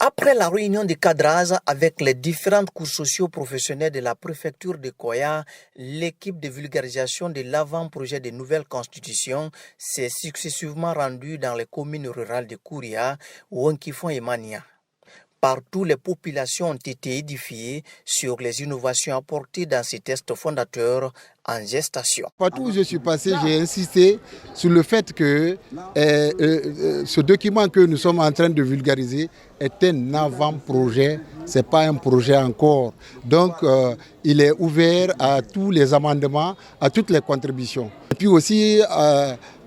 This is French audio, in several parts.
Après la réunion de cadrage avec les différentes cours socio-professionnelles de la préfecture de Koya, l'équipe de vulgarisation de l'avant-projet de nouvelle constitution s'est successivement rendue dans les communes rurales de Kouria, Wonkifon et Mania. Partout, les populations ont été édifiées sur les innovations apportées dans ces tests fondateurs en gestation. Partout où je suis passé, j'ai insisté sur le fait que ce document que nous sommes en train de vulgariser est un avant-projet, ce n'est pas un projet encore. Donc, il est ouvert à tous les amendements, à toutes les contributions. Et puis aussi,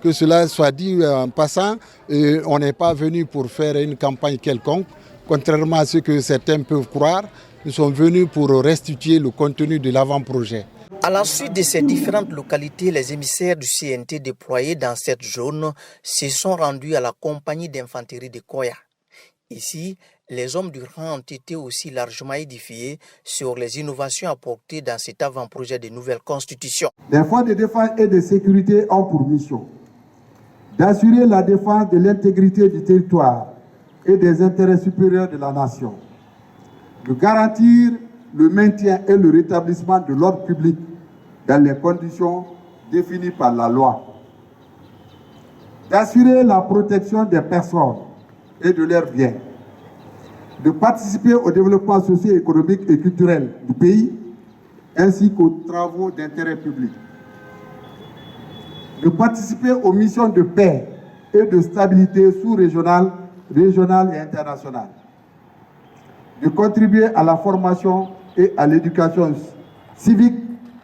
que cela soit dit en passant, on n'est pas venu pour faire une campagne quelconque. Contrairement à ce que certains peuvent croire, nous sommes venus pour restituer le contenu de l'avant-projet. À la suite de ces différentes localités, les émissaires du CNT déployés dans cette zone se sont rendus à la compagnie d'infanterie de Koya. Ici, les hommes du rang ont été aussi largement édifiés sur les innovations apportées dans cet avant-projet de nouvelle constitution. Les forces de défense et de sécurité ont pour mission d'assurer la défense de l'intégrité du territoire et des intérêts supérieurs de la nation, de garantir le maintien et le rétablissement de l'ordre public dans les conditions définies par la loi, d'assurer la protection des personnes et de leurs biens, de participer au développement socio-économique et culturel du pays, ainsi qu'aux travaux d'intérêt public, de participer aux missions de paix et de stabilité sous-régionale, régionale et internationale, de contribuer à la formation et à l'éducation civique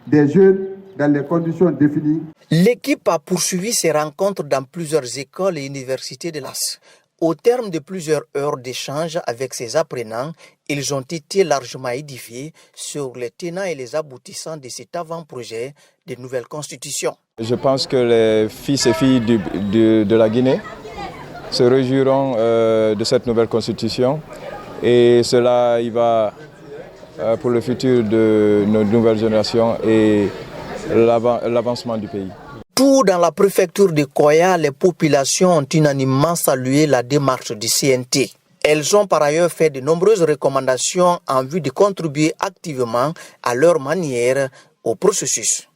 des jeunes dans les conditions définies. L'équipe a poursuivi ses rencontres dans plusieurs écoles et universités de l'AS. Au terme de plusieurs heures d'échange avec ces apprenants, ils ont été largement édifiés sur les tenants et les aboutissants de cet avant-projet de nouvelle constitution. Je pense que les fils et filles de la Guinée se réjouiront de cette nouvelle constitution et cela y va pour le futur de nos nouvelles générations et l'avancement du pays. Tout dans la préfecture de Koya, les populations ont unanimement salué la démarche du CNT. Elles ont par ailleurs fait de nombreuses recommandations en vue de contribuer activement à leur manière au processus.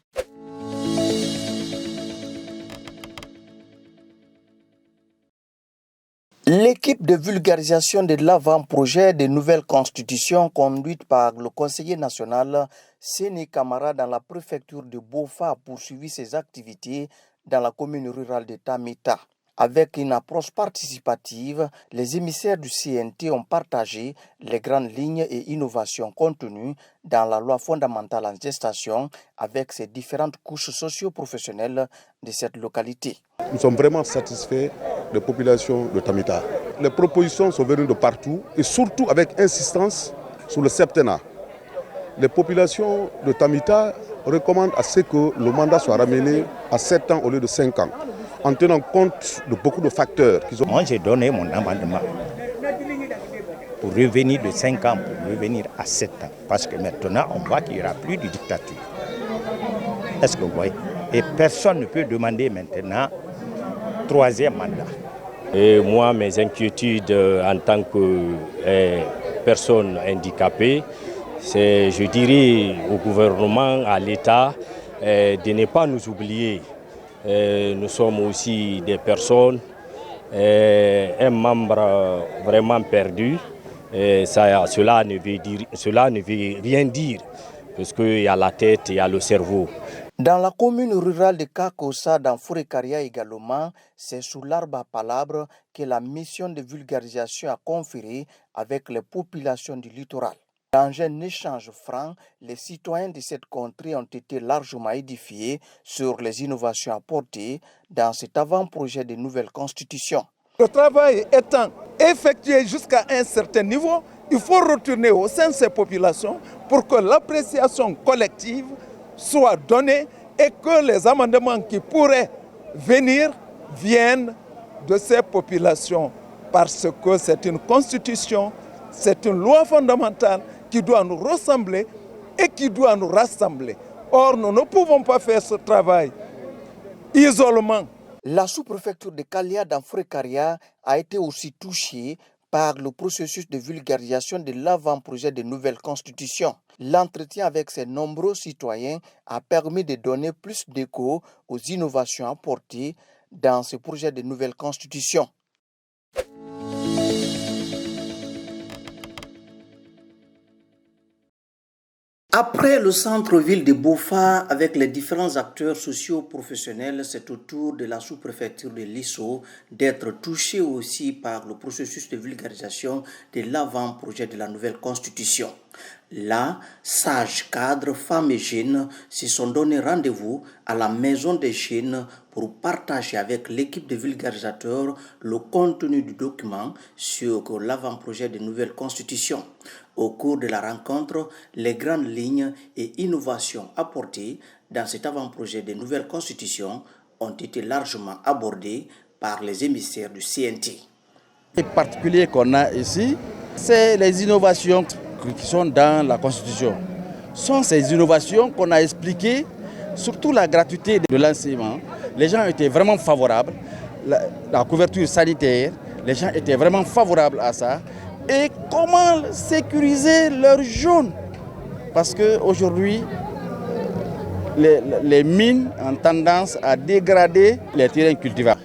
L'équipe de vulgarisation de l'avant-projet de nouvelle constitution conduite par le conseiller national Séné Camara dans la préfecture de Bofa a poursuivi ses activités dans la commune rurale de Tamita. Avec une approche participative, les émissaires du CNT ont partagé les grandes lignes et innovations contenues dans la loi fondamentale en gestation avec ses différentes couches socio-professionnelles de cette localité. Nous sommes vraiment satisfaits des populations de Tamita. Les propositions sont venues de partout et surtout avec insistance sur le septennat. Les populations de Tamita recommandent à ce que le mandat soit ramené à 7 ans au lieu de 5 ans, en tenant compte de beaucoup de facteurs. Moi, j'ai donné mon amendement pour revenir de 5 ans, pour revenir à 7 ans. Parce que maintenant, on voit qu'il n'y aura plus de dictature. Est-ce que vous voyez? Et personne ne peut demander maintenant 3e mandat. Et moi, mes inquiétudes en tant que personne handicapée, c'est, je dirais, au gouvernement, à l'État, de ne pas nous oublier. Nous sommes aussi des personnes, un membre vraiment perdu. Cela ne veut rien dire, parce qu'il y a la tête, il y a le cerveau. Dans la commune rurale de Kakosa, dans Fourekaria également, c'est sous l'arbre à palabres que la mission de vulgarisation a conféré avec les populations du littoral. Dans un échange franc, les citoyens de cette contrée ont été largement édifiés sur les innovations apportées dans cet avant-projet de nouvelle constitution. Le travail étant effectué jusqu'à un certain niveau, il faut retourner au sein de ces populations pour que l'appréciation collective soit donnée et que les amendements qui pourraient venir viennent de ces populations. Parce que c'est une constitution, c'est une loi fondamentale qui doit nous ressembler et qui doit nous rassembler. Or, nous ne pouvons pas faire ce travail isolement. La sous-préfecture de Kalia dans Fourekaria a été aussi touchée par le processus de vulgarisation de l'avant-projet de nouvelle constitution. L'entretien avec ces nombreux citoyens a permis de donner plus d'écho aux innovations apportées dans ce projet de nouvelle constitution. Après le centre-ville de Bofa, avec les différents acteurs socio-professionnels, c'est au tour de la sous-préfecture de Lisso d'être touchée aussi par le processus de vulgarisation de l'avant-projet de la nouvelle constitution. Là, sages, cadres, femmes et jeunes se sont donné rendez-vous à la maison des jeunes pour partager avec l'équipe de vulgarisateurs le contenu du document sur l'avant-projet de nouvelle constitution. Au cours de la rencontre, les grandes lignes et innovations apportées dans cet avant-projet de nouvelle constitution ont été largement abordées par les émissaires du CNT. Le particulier qu'on a ici, c'est les innovations qui sont dans la Constitution. Ce sont ces innovations qu'on a expliquées, surtout la gratuité de l'enseignement. Les gens étaient vraiment favorables, la couverture sanitaire, les gens étaient vraiment favorables à ça. Et comment sécuriser leurs jaunes? Parce qu'aujourd'hui, les mines ont tendance à dégrader les terrains cultivables.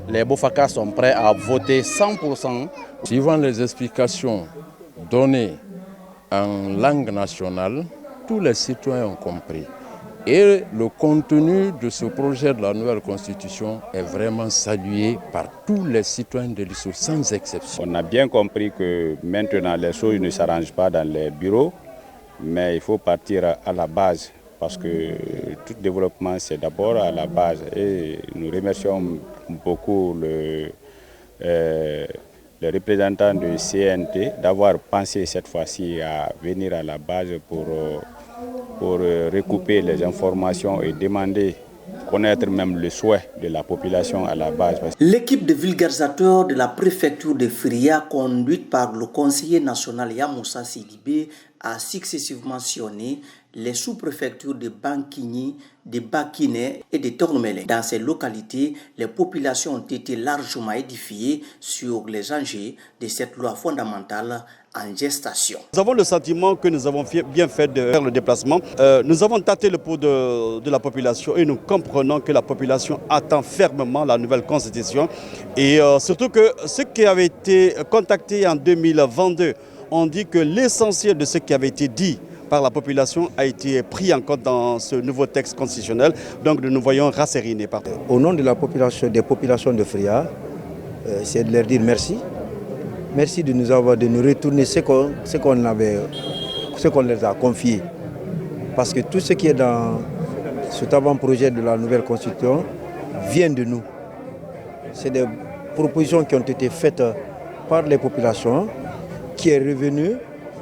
Les Bofaka sont prêts à voter 100%. Suivant les explications données en langue nationale, tous les citoyens ont compris. Et le contenu de ce projet de la nouvelle constitution est vraiment salué par tous les citoyens de Lisso, sans exception. On a bien compris que maintenant les choses ne s'arrangent pas dans les bureaux, mais il faut partir à la base, parce que tout développement c'est d'abord à la base. Et nous remercions beaucoup le représentant du CNT d'avoir pensé cette fois-ci à venir à la base pour recouper les informations et demander, connaître même le souhait de la population à la base. L'équipe de vulgarisateurs de la préfecture de Firia, conduite par le conseiller national Yamoussa Sidibé, a successivement sillonné les sous-préfectures de Bankini, de Bakiné et de Tormele. Dans ces localités, les populations ont été largement édifiées sur les enjeux de cette loi fondamentale en gestation. Nous avons le sentiment que nous avons bien fait de faire le déplacement. Nous avons tâté le pouls de la population et nous comprenons que la population attend fermement la nouvelle constitution. Et surtout que ceux qui avaient été contactés en 2022 ont dit que l'essentiel de ce qui avait été dit par la population a été pris en compte dans ce nouveau texte constitutionnel. Donc nous nous voyons rassérénés. Au nom de la population, des populations de Firia, c'est de leur dire merci. Merci de nous retourner ce qu'on leur a confié. Parce que tout ce qui est dans cet avant-projet de la nouvelle constitution vient de nous. C'est des propositions qui ont été faites par les populations, qui est revenu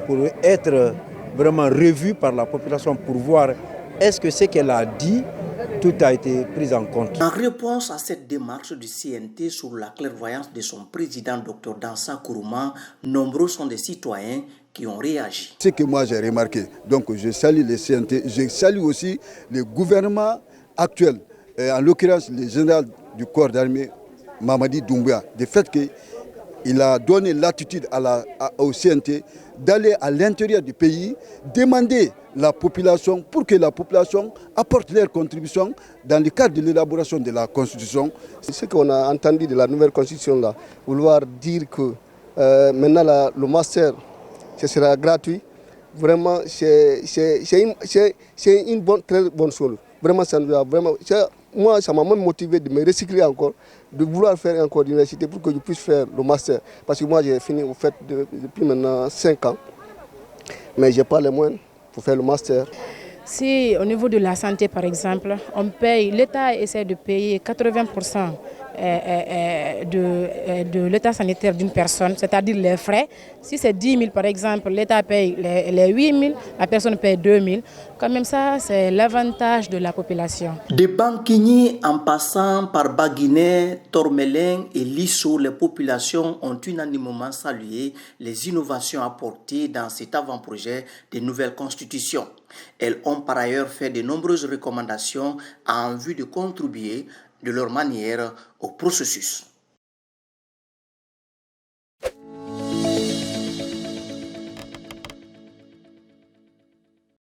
pour être vraiment revu par la population pour voir est-ce que ce qu'elle a dit, tout a été pris en compte. En réponse à cette démarche du CNT sur la clairvoyance de son président, Dr Dansa Kourouma, nombreux sont des citoyens qui ont réagi. Ce que moi j'ai remarqué, donc je salue les CNT, je salue aussi le gouvernement actuel, en l'occurrence le général du corps d'armée, Mamadi Doumbouya, du fait qu'il a donné l'attitude au CNT d'aller à l'intérieur du pays, demander la population pour que la population apporte leur contribution dans le cadre de l'élaboration de la Constitution. Ce qu'on a entendu de la nouvelle Constitution, là, vouloir dire que maintenant le master, ce sera gratuit, vraiment c'est une très bonne chose. Vraiment, moi, ça m'a même motivé de me recycler encore, de vouloir faire encore l'université pour que je puisse faire le master. Parce que moi, j'ai fini au fait depuis maintenant 5 ans, mais je n'ai pas les moyens pour faire le master. Si au niveau de la santé, par exemple, l'État essaie de payer 80% de l'état sanitaire d'une personne, c'est-à-dire les frais. Si c'est 10 000 par exemple, l'État paye les 8 000, la personne paye 2 000. Quand même ça, c'est l'avantage de la population. De Bankini en passant par Baguiné, Tormelin et Lisso, les populations ont unanimement salué les innovations apportées dans cet avant-projet de nouvelle constitution. Elles ont par ailleurs fait de nombreuses recommandations en vue de contribuer de leur manière au processus.